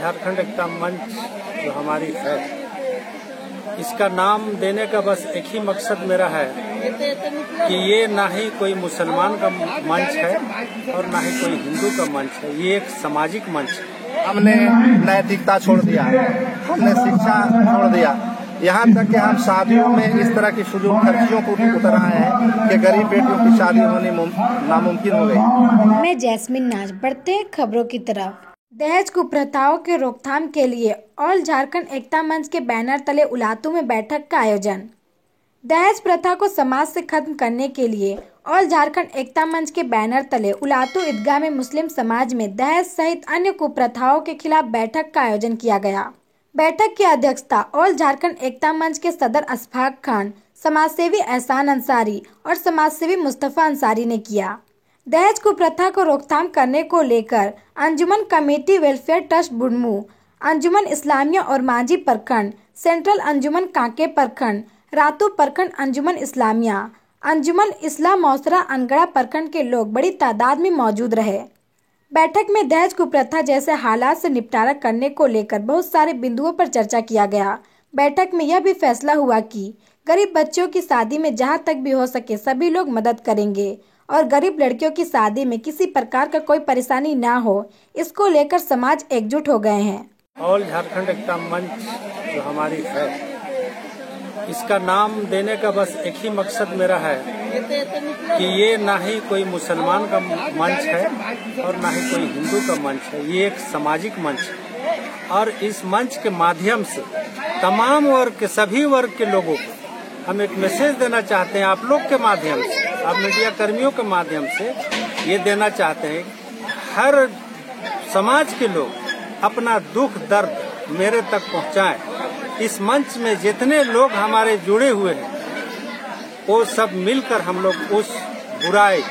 झारखंड एकता मंच जो हमारी है, इसका नाम देने का बस एक ही मकसद मेरा है कि ये ना ही कोई मुसलमान का मंच है और ना ही कोई हिंदू का मंच है। ये एक सामाजिक मंच है। हमने नैतिकता छोड़ दिया, हमने शिक्षा छोड़ दिया, यहाँ तक कि हम शादियों में इस तरह की फजूल खर्चियों को भी उतर आए हैं कि गरीब बेटियों की शादी होनी नामुमकिन हो गई। मैं जैस्मिन नाज, बढ़ते हैं खबरों की तरफ। दहेज कुप्रथाओं के रोकथाम के लिए ऑल झारखंड एकता मंच के बैनर तले उलातू में बैठक का आयोजन। दहेज प्रथा को समाज से खत्म करने के लिए ऑल झारखंड एकता मंच के बैनर तले उलातू ईदगाह में मुस्लिम समाज में दहेज सहित अन्य कुप्रथाओं के खिलाफ बैठक का आयोजन किया गया। बैठक की अध्यक्षता ऑल झारखंड एकता मंच के सदर अशफाक खान, समाजसेवी एहसान अंसारी और समाजसेवी मुस्तफा अंसारी ने किया। दहेज कुप्रथा को रोकथाम करने को लेकर अंजुमन कमेटी वेलफेयर ट्रस्ट बुढ़मू, अंजुमन इस्लामिया और मांझी प्रखंड, सेंट्रल अंजुमन कांके प्रखंड, रातू प्रखंड अंजुमन इस्लामिया, अंजुमन इस्लाम मौसरा अनगढ़ा प्रखंड के लोग बड़ी तादाद में मौजूद रहे। बैठक में दहेज कुप्रथा जैसे हालात से निपटारा करने को लेकर बहुत सारे बिंदुओं पर चर्चा किया गया। बैठक में यह भी फैसला हुआ कि गरीब बच्चों की शादी में जहां तक भी हो सके सभी लोग मदद करेंगे और गरीब लड़कियों की शादी में किसी प्रकार का कोई परेशानी ना हो, इसको लेकर समाज एकजुट हो गए हैं। ऑल झारखंड एकता मंच जो हमारी है, इसका नाम देने का बस एक ही मकसद मेरा है कि ये ना ही कोई मुसलमान का मंच है और ना ही कोई हिंदू का मंच है। ये एक सामाजिक मंच है और इस मंच के माध्यम से तमाम वर्ग के, सभी वर्ग के लोगों को हम एक मैसेज देना चाहते हैं। आप लोग के माध्यम से, आप मीडिया कर्मियों के माध्यम से ये देना चाहते हैं, हर समाज के लोग अपना दुख दर्द मेरे तक पहुंचाएं। इस मंच में जितने लोग हमारे जुड़े हुए हैं वो सब मिलकर हम लोग उस बुराई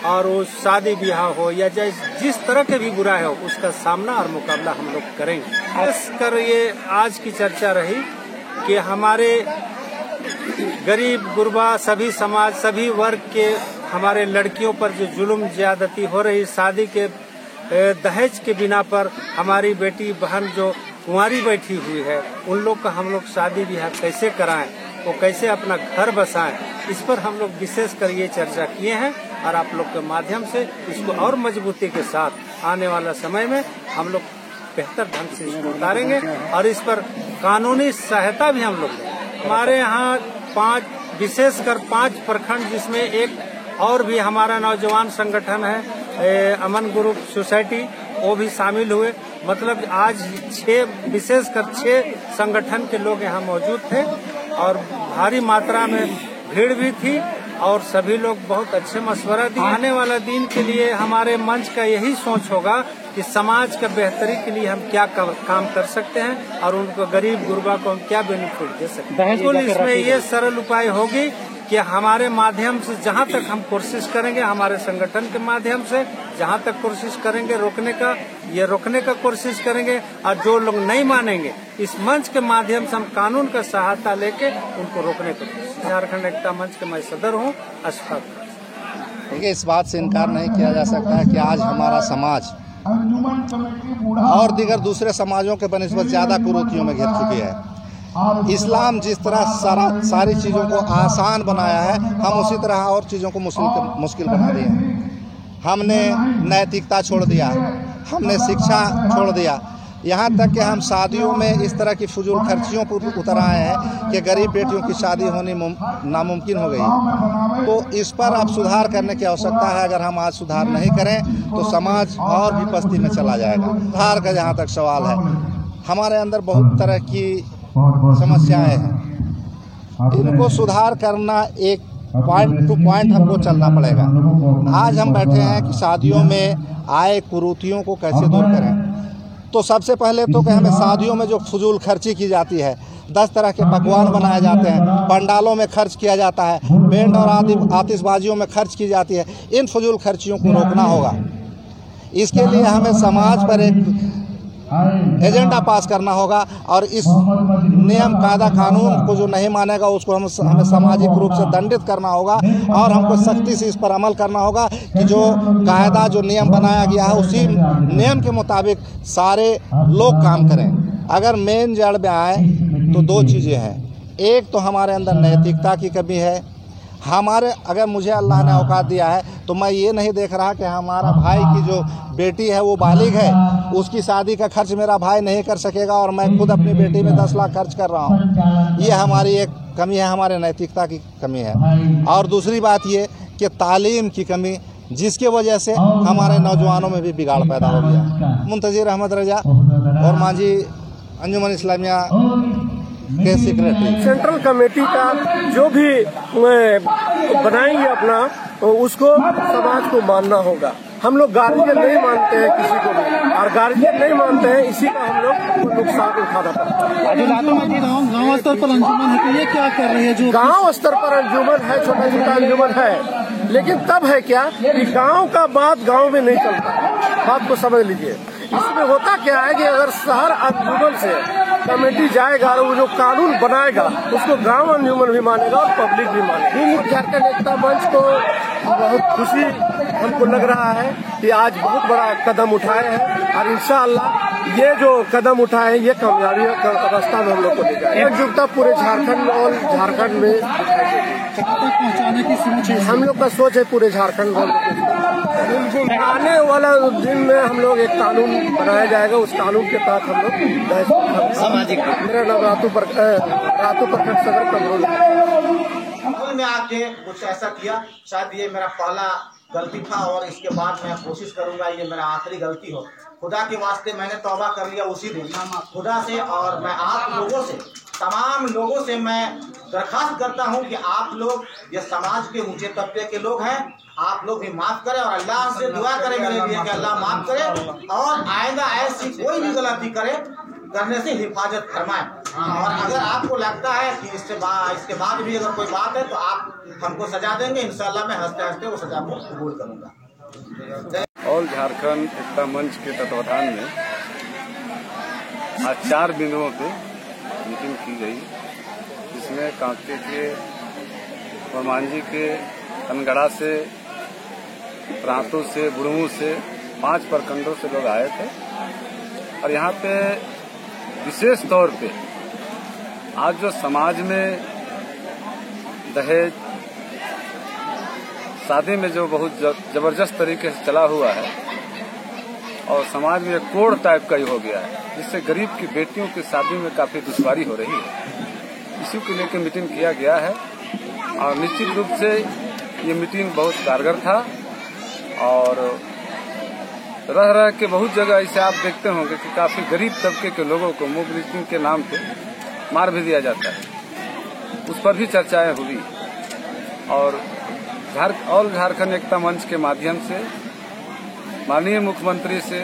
और उस शादी ब्याह हो या जिस तरह के भी बुराई हो उसका सामना और मुकाबला हम लोग करेंगे। खासकर ये आज की चर्चा रही कि हमारे गरीब गुरबा सभी समाज, सभी वर्ग के हमारे लड़कियों पर जो जुल्म ज्यादती हो रही, शादी के दहेज के बिना पर हमारी बेटी बहन जो कुंवारी बैठी हुई है, उन लोग का हम लोग शादी ब्याह कैसे कराएं, वो कैसे अपना घर बसाएं, इस पर हम लोग विशेष कर ये चर्चा किए हैं और आप लोग के माध्यम से इसको और मजबूती के साथ आने वाला समय में हम लोग बेहतर ढंग से इसको उतारेंगे और इस पर कानूनी सहायता भी हम लोग देंगे। हमारे यहाँ विशेषकर 5 प्रखंड, जिसमें एक और भी हमारा नौजवान संगठन है अमन ग्रुप सोसाइटी, वो भी शामिल हुए। मतलब आज 6 संगठन के लोग यहाँ मौजूद थे और भारी मात्रा में भीड़ भी थी और सभी लोग बहुत अच्छे मशवरा दिए। आने वाला दिन के लिए हमारे मंच का यही सोच होगा कि समाज का बेहतरी के लिए हम क्या काम कर सकते हैं और उनको गरीब गुरबा को हम क्या बेनिफिट दे सकते हैं। बिल्कुल इसमें ये सरल उपाय होगी कि हमारे माध्यम से जहां तक हम कोशिश करेंगे, हमारे संगठन के माध्यम से जहां तक कोशिश करेंगे रोकने का कोशिश करेंगे और जो लोग नहीं मानेंगे इस मंच के माध्यम से हम कानून का सहायता लेके उनको रोकने को। झारखंड एकता मंच के मैं सदर हूँ अशफाक। देखिए, इस बात से इनकार नहीं किया जा सकता है कि आज हमारा समाज और दीगर दूसरे समाजों के बनिस्बत ज्यादा कुरीतियों में घिर चुकी है। इस्लाम जिस तरह सारी चीज़ों को आसान बनाया है, हम उसी तरह और चीज़ों को मुश्किल बना दिए हैं। हमने नैतिकता छोड़ दिया, हमने शिक्षा छोड़ दिया, यहाँ तक कि हम शादियों में इस तरह की फजूल खर्चियों को उतर आए हैं कि गरीब बेटियों की शादी होनी नामुमकिन हो गई। तो इस पर अब सुधार करने की आवश्यकता है। अगर हम आज सुधार नहीं करें तो समाज और भी पस्ती में चला जाएगा। सुधार का जहाँ तक सवाल है, हमारे अंदर बहुत तरह की समस्याएं हैं, इनको सुधार करना एक पॉइंट टू पॉइंट हमको चलना पड़ेगा। आज हम बैठे हैं कि शादियों में आए कुरीतियों को कैसे दूर करें। तो सबसे पहले तो कि हमें शादियों में जो फजूल खर्ची की जाती है, 10 तरह के पकवान बनाए जाते हैं, पंडालों में खर्च किया जाता है, बैंड और आतिशबाजियों में खर्च की जाती है, इन फजूल खर्चियों को रोकना होगा। इसके लिए हमें समाज पर एक एजेंडा पास करना होगा और इस नियम कायदा कानून को जो नहीं मानेगा उसको हमें सामाजिक रूप से दंडित करना होगा और हमको सख्ती से इस पर अमल करना होगा कि जो कायदा जो नियम बनाया गया है उसी नियम के मुताबिक सारे लोग काम करें। अगर मेन जड़ में आए तो दो चीज़ें हैं, एक तो हमारे अंदर नैतिकता की कमी है। हमारे अगर मुझे अल्लाह ने औकात दिया है तो मैं ये नहीं देख रहा कि हमारा भाई की जो बेटी है वो बालिग है, उसकी शादी का खर्च मेरा भाई नहीं कर सकेगा और मैं खुद अपनी बेटी में 10 लाख खर्च कर रहा हूँ। ये हमारी एक कमी है, हमारे नैतिकता की कमी है। और दूसरी बात ये कि तालीम की कमी, जिसके वजह से हमारे नौजवानों में भी बिगाड़ पैदा हो गया। मुंतज़िर अहमद रजा और मांझी अंजुमन इस्लामिया के सेक्रेटरी। सेंट्रल कमेटी का जो भी बनाएंगे अपना उसको समाज को मानना होगा। हम लोग गार्जियन नहीं मानते हैं किसी को भी, और गार्जियन नहीं मानते हैं, इसी का हम लोग नुकसान उठाना पड़ता है। गाँव स्तर पर अंजुमन है तो ये क्या कर रही है? जो गाँव स्तर पर अंजुमन है, छोटा छोटा अंजुमन है, लेकिन तब है क्या कि गाँव का बात गाँव में नहीं चलता। बात को समझ लीजिए। इसमें होता क्या है कि अगर शहर अंजुमन से कमेटी जाएगा और वो जो कानून बनाएगा उसको गांव अंजुमन भी मानेगा और पब्लिक भी मानेगा। झारखंड एकता मंच को बहुत खुशी हमको लग रहा है कि आज बहुत बड़ा कदम उठाए हैं और इंशाअल्लाह ये जो कदम उठाए हैं ये कामयाबी का रास्ता में हम लोग को ले जाएगा। एकजुटता पूरे झारखंड और झारखंड में पहुँचाने की सोच है। हम लोग का सोच है पूरे झारखंड में। आने वाला दिन में हम लोग एक कानून बनाया जाएगा, उस कानून के तहत हम लोग सामाजिक। मेरा नाम रातू प्रखंड सदर कमरोल में आके कुछ ऐसा किया, शायद ये मेरा पहला गलती था और इसके बाद मैं कोशिश करूंगा ये मेरा आखिरी गलती हो। खुदा के वास्ते मैंने तौबा कर लिया उसी दिन खुदा से, और मैं आप लोगों से, तमाम लोगों से मैं दरखास्त करता हूं कि आप लोग ये समाज के ऊंचे तबके के लोग हैं, आप लोग भी माफ करें और अल्लाह से दुआ करें मेरे लिए कि अल्लाह माफ करे और आइंदा ऐसी कोई भी गलती करने से हिफाजत फरमाए। और अगर आपको लगता है कि इसके बाद भी अगर कोई बात है तो आप हमको सजा देंगे, इंशाल्लाह मैं हंसते हंसते वो सजा को कबूल करूंगा। ऑल झारखंड एकता मंच के तत्वाधान में आज 4 बिंदुओं पे मीटिंग की गई, जिसमें कांके के और मांझी के, कनगड़ा से, प्रांतों से, बुढ़मू से 5 प्रखंडों से लोग आए थे। और यहाँ पे विशेष तौर पे आज जो समाज में दहेज शादी में जो बहुत जबरदस्त तरीके से चला हुआ है और समाज में एक कोड टाइप का ही हो गया है, जिससे गरीब की बेटियों की शादी में काफी दुश्वारी हो रही है, इसी को लेकर मीटिंग किया गया है। और निश्चित रूप से ये मीटिंग बहुत कारगर था और रह के बहुत जगह ऐसे आप देखते होंगे कि काफी गरीब तबके के लोगों को मोबिलिटी के नाम पे मार भी दिया जाता है, उस पर भी चर्चाएं हुई। और ऑल झारखंड एकता मंच के माध्यम से माननीय मुख्यमंत्री से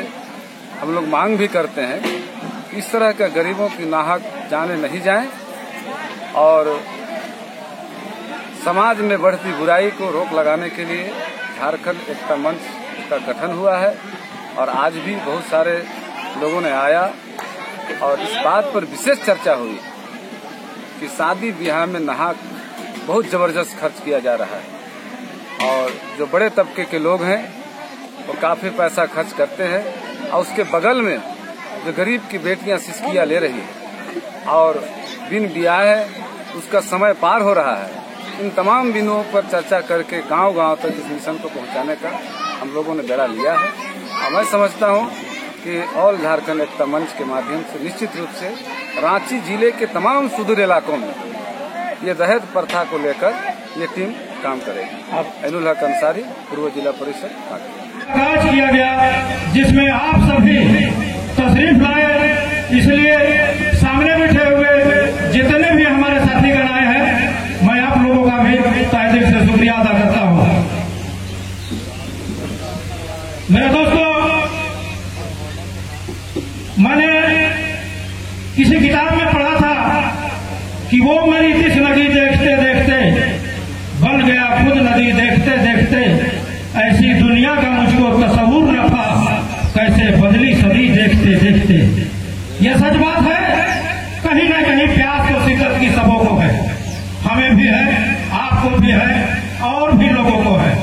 हम लोग मांग भी करते हैं कि इस तरह का गरीबों की नाहक जाने नहीं जाएं और समाज में बढ़ती बुराई को रोक लगाने के लिए झारखंड एकता मंच का गठन हुआ है। और आज भी बहुत सारे लोगों ने आया और इस बात पर विशेष चर्चा हुई कि शादी ब्याह में नाहक बहुत जबरदस्त खर्च किया जा रहा है और जो बड़े तबके के लोग हैं वो काफी पैसा खर्च करते हैं और उसके बगल में जो गरीब की बेटियां सिसकियां ले रही है और बिन ब्याह है उसका समय पार हो रहा है। इन तमाम बिंदुओं पर चर्चा करके गांव-गांव तक इस मिशन को पहुंचाने का हम लोगों ने बेड़ा लिया है। और मैं समझता हूं कि ऑल झारखंड एकता मंच के माध्यम से निश्चित रूप से रांची जिले के तमाम सुदूर इलाकों में ये दहेज प्रथा को लेकर ये टीम काम करेगी। एनुल हक अंसारी, पूर्व जिला परिषद काज किया गया जिसमें आप सभी तशरीफ लाए, इसलिए सामने बैठे हुए जितने भी हमारे साथीगण आए हैं मैं आप लोगों का भी तहे दिल से शुक्रिया अदा करता हूं। मेरे दोस्तों, मैंने किसी किताब में पढ़ा था कि वो मेरी दिस नदी देखते देखते बन गया खुद नदी देखते देखते, ऐसी दुनिया का मुझको तस्वुर न था कैसे बदली सदी देखते देखते। देते। यह सच बात है, कहीं ना कहीं प्यास तो शिद्दत की सबों को है, हमें भी है, आपको भी है, और भी लोगों को है।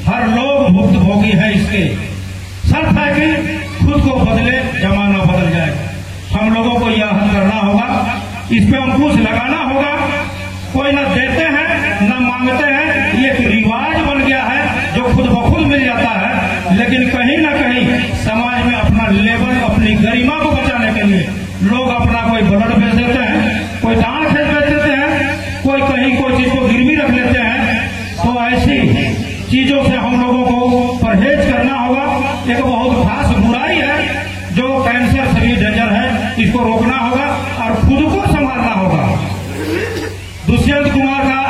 हर लोग भुक्त भोगी है इसके। शर्त है कि खुद को बदले, जमाना बदल जाए। हम लोगों को यह हल करना होगा, इस पे अंकुश लगाना होगा। कोई न देते हैं न मांगते हैं, ये एक रिवाज बन गया है जो खुद ब खुद मिल जाता है। लेकिन कहीं न कहीं समाज में अपना लेवल, अपनी गरिमा को बचाने के लिए लोग अपना कोई ब्लड बेच देते हैं, कोई दान खेत बेच देते हैं, कोई कहीं कोई चीज को गिरवी रख लेते हैं। तो ऐसी चीजों से हम लोगों को परहेज करना होगा। एक बहुत खास बुराई है जो कैंसर से भी डेंजर है, इसको रोकना होगा और खुद को संभालना होगा। दुष्यंत कुमार का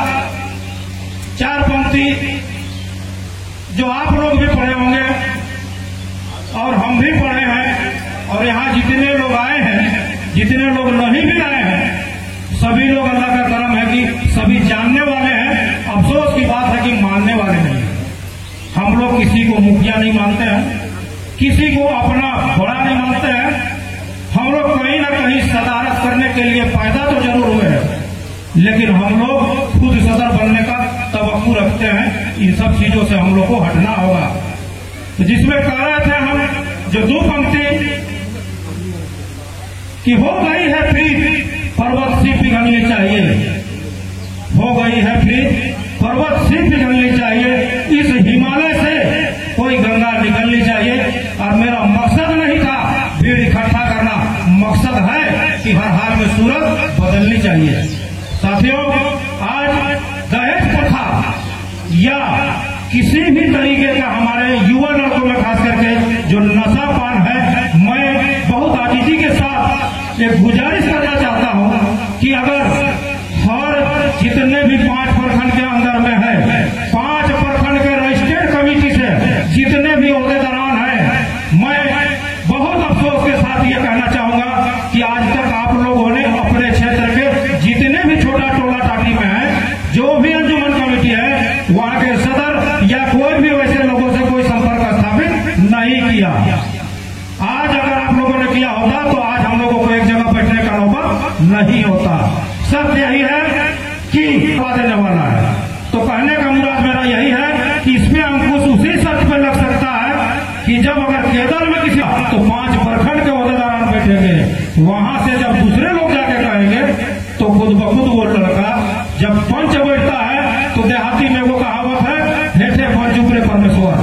4 पंक्ति जो आप लोग भी पढ़े होंगे और हम भी पढ़े हैं, और यहाँ जितने लोग आए हैं, जितने लोग नहीं भी आए हैं, सभी लोग अल्लाह का करम है कि सभी जानने वाले हैं। अफसोस की बात है कि मानने वाले नहीं। हम लोग किसी को मुखिया नहीं मानते हैं, किसी को अपना बड़ा नहीं मानते हैं। हम लोग कहीं ना कहीं सदारत करने के लिए पैदा तो जरूर हुए हैं, लेकिन हम लोग खुद सदर बनने का तवक्कु रखते हैं। इन सब चीजों से हम लोग को हटना होगा। तो जिसमें कह रहे थे हम, जो 2 पंक्ति कि हो गई है प्रीत पर्वत सी पिघलनी चाहिए, हो गई है प्रीत पर्वत सी पिघलनी चाहिए, इस हिमालय से कोई गंगा निकलनी चाहिए। और मेरा मकसद नहीं था भीड़ इकट्ठा करना, मकसद है कि हर हाल में सूरत बदलनी चाहिए। साथियों, आज दहेज प्रथा या किसी भी तरीके का हमारे युवा लड़कों में खास करके जो नशा पान है, मैं बहुत आजीजी के साथ एक गुजारिश करना चाहता हूं कि अगर हर जितने भी 5 प्रखंड के अंदर में है, 5 प्रखंड के रजिस्टर्ड कमेटी से जितने भी ओहदेदारान हैं, मैं बहुत अफसोस के साथ ये कहना चाहूंगा कि आज तक आप लोगों ने अपने क्षेत्र के जितने भी छोटा टोला टाटी में है, जो भी अंजुमन कमेटी है, वहां के सदर या कोई भी वैसे लोगों से कोई संपर्क स्थापित नहीं किया। आज अगर आप लोगों ने किया होता तो आज हम लोगों को एक जगह बैठने का नौबत नहीं होता। सत्य यही है कि देने वाला है। तो कहने का मुराद मेरा यही है कि इसमें अंकुश उसी सत्य पे लग सकता है कि जब अगर केरल में किसी तो 5 प्रखंड के ओहदेदार बैठेंगे, वहां से जब दूसरे लोग जाके कहेंगे तो खुद ब खुद वो लड़का जब पंच बैठता है तो देहाती में वो कहावत है, हेठे पंच ऊपरे परमेश्वर।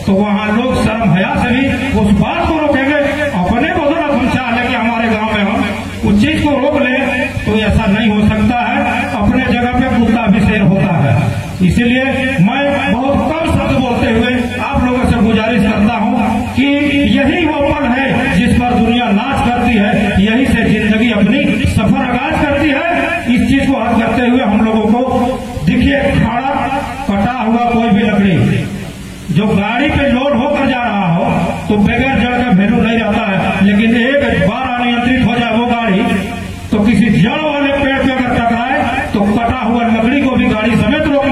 तो वहां लोग शर्म हया से भी उस बात को रोकेंगे। अपने बदौलत हम चाह लें कि हमारे गांव में हम उस चीज को रोक ले, तो ऐसा नहीं हो सकता है। अपने जगह पे कुत्ता भी शेर होता है। इसीलिए मैं बहुत कम शब्द बोलते हुए आप लोगों से गुजारिश करता हूं कि यही वो पल है जिस पर दुनिया नाच करती है, यही से जिंदगी अपनी सफर आगाज करती है। इस चीज को हल करते हुए हम लोगों को देखिए, खड़ा कटा हुआ कोई भी लकड़ी जो गाड़ी पे लोड होकर जा रहा हो तो बगैर जड़ का वैल्यू नहीं रहता है, लेकिन एक बार अनियंत्रित हो जाए वो गाड़ी तो किसी जड़ वाले पेड़ पे अगर टकराए तो कटा हुआ लकड़ी को भी गाड़ी समेत रोक